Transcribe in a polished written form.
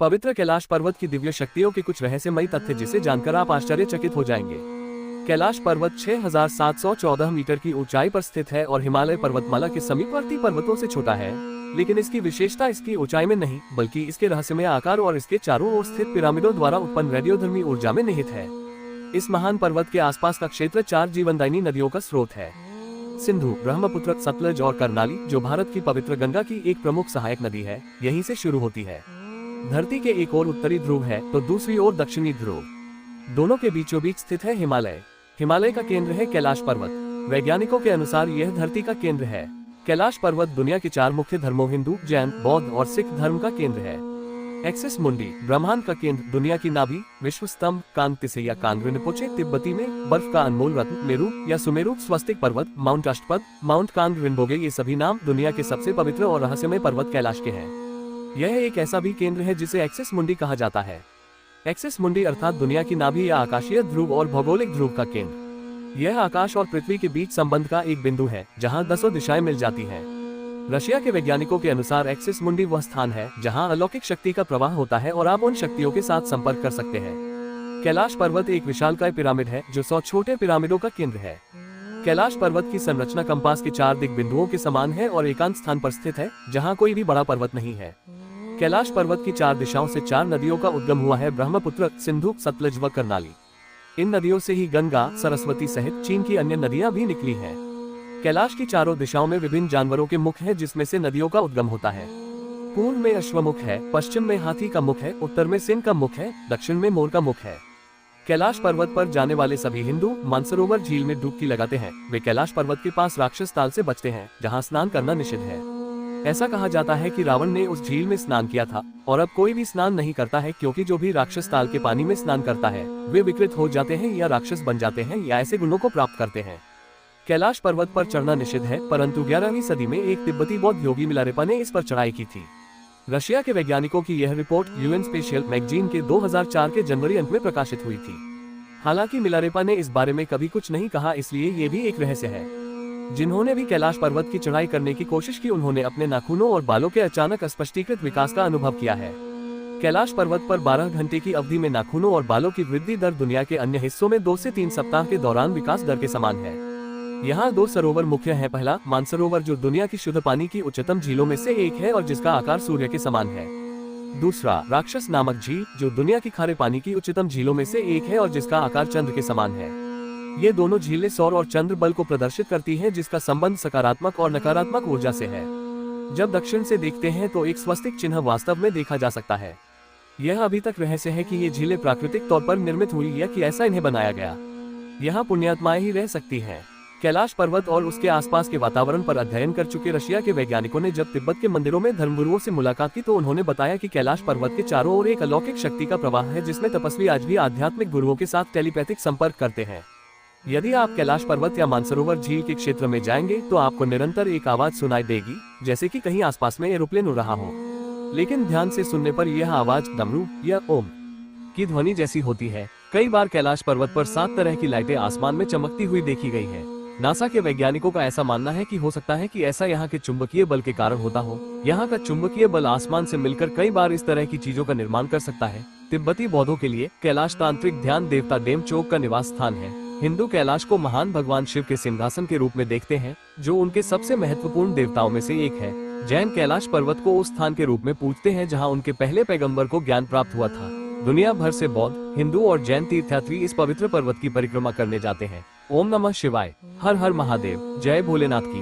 पवित्र कैलाश पर्वत की दिव्य शक्तियों के कुछ रहस्यमयी तथ्य जिसे जानकर आप आश्चर्यचकित हो जाएंगे। कैलाश पर्वत 6714 मीटर की ऊंचाई पर स्थित है और हिमालय पर्वतमाला के समीपवर्ती पर्वतों से छोटा है, लेकिन इसकी विशेषता इसकी ऊंचाई में नहीं बल्कि इसके रहस्यमय आकार और इसके चारों ओर स्थित पिरामिडों द्वारा उत्पन्न रेडियोधर्मी ऊर्जा में निहित है। इस महान पर्वत के आसपास का क्षेत्र 4 जीवनदायिनी नदियों का स्रोत है, सिंधु, ब्रह्मपुत्र, सतलज और करनाली, जो भारत की पवित्र गंगा की एक प्रमुख सहायक नदी है, यहीं से शुरू होती है। धरती के एक ओर उत्तरी ध्रुव है तो दूसरी ओर दक्षिणी ध्रुव, दोनों के बीचों बीच स्थित है हिमालय। हिमालय का केंद्र है कैलाश पर्वत। वैज्ञानिकों के अनुसार यह धरती का केंद्र है। कैलाश पर्वत दुनिया के 4 मुख्य धर्मों हिंदू, जैन, बौद्ध और सिख धर्म का केंद्र है। एक्सिस मुंडी, ब्रह्मांड का केंद्र, दुनिया की नाभि, विश्व स्तंभ, कांगतिसे या कांग रिनपोचे तिब्बती में, बर्फ का अनमोल रत्न, मेरू या सुमेरु, स्वस्तिक पर्वत, माउंट अष्टपद, माउंट कांग रिनबोगे, ये सभी नाम दुनिया के सबसे पवित्र और रहस्यमय पर्वत कैलाश के हैं। यह एक ऐसा भी केंद्र है जिसे एक्सिस मुंडी कहा जाता है। एक्सिस मुंडी अर्थात दुनिया की नाभि या आकाशीय ध्रुव और भौगोलिक ध्रुव का केंद्र। यह आकाश और पृथ्वी के बीच संबंध का एक बिंदु है जहां 10 दिशाएं मिल जाती हैं। रशिया के वैज्ञानिकों के अनुसार एक्सिस मुंडी वह स्थान है जहां अलौकिक शक्ति का प्रवाह होता है और आप उन शक्तियों के साथ संपर्क कर सकते हैं। कैलाश पर्वत एक विशालकाय पिरामिड है जो 100 छोटे पिरामिडों का केंद्र है। कैलाश पर्वत की संरचना कंपास के 4 दिग बिंदुओं के समान है और एकांत स्थान पर स्थित है जहां कोई भी बड़ा पर्वत नहीं है। कैलाश पर्वत की 4 दिशाओं से 4 नदियों का उद्गम हुआ है, ब्रह्मपुत्र, सिंधु, सतलज व करनाली। इन नदियों से ही गंगा, सरस्वती सहित चीन की अन्य नदियां भी निकली हैं। कैलाश की चारों दिशाओं में विभिन्न जानवरों के मुख हैं जिसमें से नदियों का उद्गम होता है। पूर्व में अश्वमुख है, पश्चिम में हाथी का मुख है, उत्तर में सिंह का मुख है, दक्षिण में मोर का मुख है। कैलाश पर्वत पर जाने वाले सभी हिंदू मानसरोवर झील में डुबकी लगाते हैं। वे कैलाश पर्वत के पास राक्षस ताल से बचते हैं जहां स्नान करना निषिद्ध है। ऐसा कहा जाता है कि रावण ने उस झील में स्नान किया था और अब कोई भी स्नान नहीं करता है क्योंकि जो भी राक्षस ताल के पानी में स्नान करता है वे विकृत हो जाते हैं या राक्षस बन जाते हैं या ऐसे गुणों को प्राप्त करते हैं। कैलाश पर्वत पर चढ़ना निषिद्ध है, परंतु 11वीं सदी में एक तिब्बती बौद्ध योगी मिलारेपा ने इस पर चढ़ाई की थी। रशिया के वैज्ञानिकों की यह रिपोर्ट यूएन स्पेशियल मैगजीन के 2004 के जनवरी अंत में प्रकाशित हुई थी। हालांकि मिलारेपा ने इस बारे में कभी कुछ नहीं कहा, इसलिए ये भी एक रहस्य है। जिन्होंने भी कैलाश पर्वत की चढ़ाई करने की कोशिश की उन्होंने अपने नाखूनों और बालों के अचानक अस्पष्टीकृत विकास का अनुभव किया है। कैलाश पर्वत पर 12 घंटे की अवधि में नाखूनों और बालों की वृद्धि दर दुनिया के अन्य हिस्सों में 2 से 3 सप्ताह के दौरान विकास दर के समान है। यहाँ 2 सरोवर मुख्य हैं। पहला, मानसरोवर जो दुनिया की शुद्ध पानी की उच्चतम झीलों में से एक है और जिसका आकार सूर्य के समान है। दूसरा, राक्षस नामक झील जो दुनिया की खारे पानी की उच्चतम झीलों में से एक है और जिसका आकार चंद्र के समान है। ये दोनों झीलें सौर और चंद्र बल को प्रदर्शित करती हैं जिसका संबंध सकारात्मक और नकारात्मक ऊर्जा से है। जब दक्षिण से देखते हैं तो एक स्वस्तिक चिन्ह वास्तव में देखा जा सकता है। यह अभी तक रहस्य है कि ये झीलें प्राकृतिक तौर पर निर्मित हुई या कि ऐसा इन्हें बनाया गया। यहाँ पुण्यात्माएं ही रह सकती हैं। कैलाश पर्वत और उसके आसपास के वातावरण पर अध्ययन कर चुके रशिया के वैज्ञानिकों ने जब तिब्बत के मंदिरों में धर्मगुरुओं से मुलाकात की तो उन्होंने बताया कि कैलाश पर्वत के चारों ओर एक अलौकिक शक्ति का प्रवाह है जिसमें तपस्वी आज भी आध्यात्मिक गुरुओं के साथ टेलीपैथिक संपर्क करते हैं। यदि आप कैलाश पर्वत या मानसरोवर झील के क्षेत्र में जाएंगे तो आपको निरंतर एक आवाज सुनाई देगी जैसे कि कहीं आसपास में एरोप्लेन उड़ रहा हो, लेकिन ध्यान से सुनने पर यह आवाज डमरू या ओम की ध्वनि जैसी होती है। कई बार कैलाश पर्वत पर 7 तरह की लाइटें आसमान में चमकती हुई देखी गई है। नासा के वैज्ञानिकों का ऐसा मानना है कि हो सकता है कि ऐसा यहाँ के चुंबकीय बल के कारण होता हो। यहाँ का चुंबकीय बल आसमान से मिलकर कई बार इस तरह की चीजों का निर्माण कर सकता है। तिब्बती बौद्धों के लिए कैलाश तांत्रिक ध्यान देवता डेमचोक का निवास स्थान है। हिंदू कैलाश को महान भगवान शिव के सिंहासन के रूप में देखते हैं जो उनके सबसे महत्वपूर्ण देवताओं में से एक है। जैन कैलाश पर्वत को उस स्थान के रूप में पूजते हैं जहाँ उनके पहले पैगंबर को ज्ञान प्राप्त हुआ था। दुनिया भर से बौद्ध, हिंदू और जैन तीर्थयात्री इस पवित्र पर्वत की परिक्रमा करने जाते हैं। ओम नमः शिवाय, हर हर महादेव, जय भोलेनाथ की।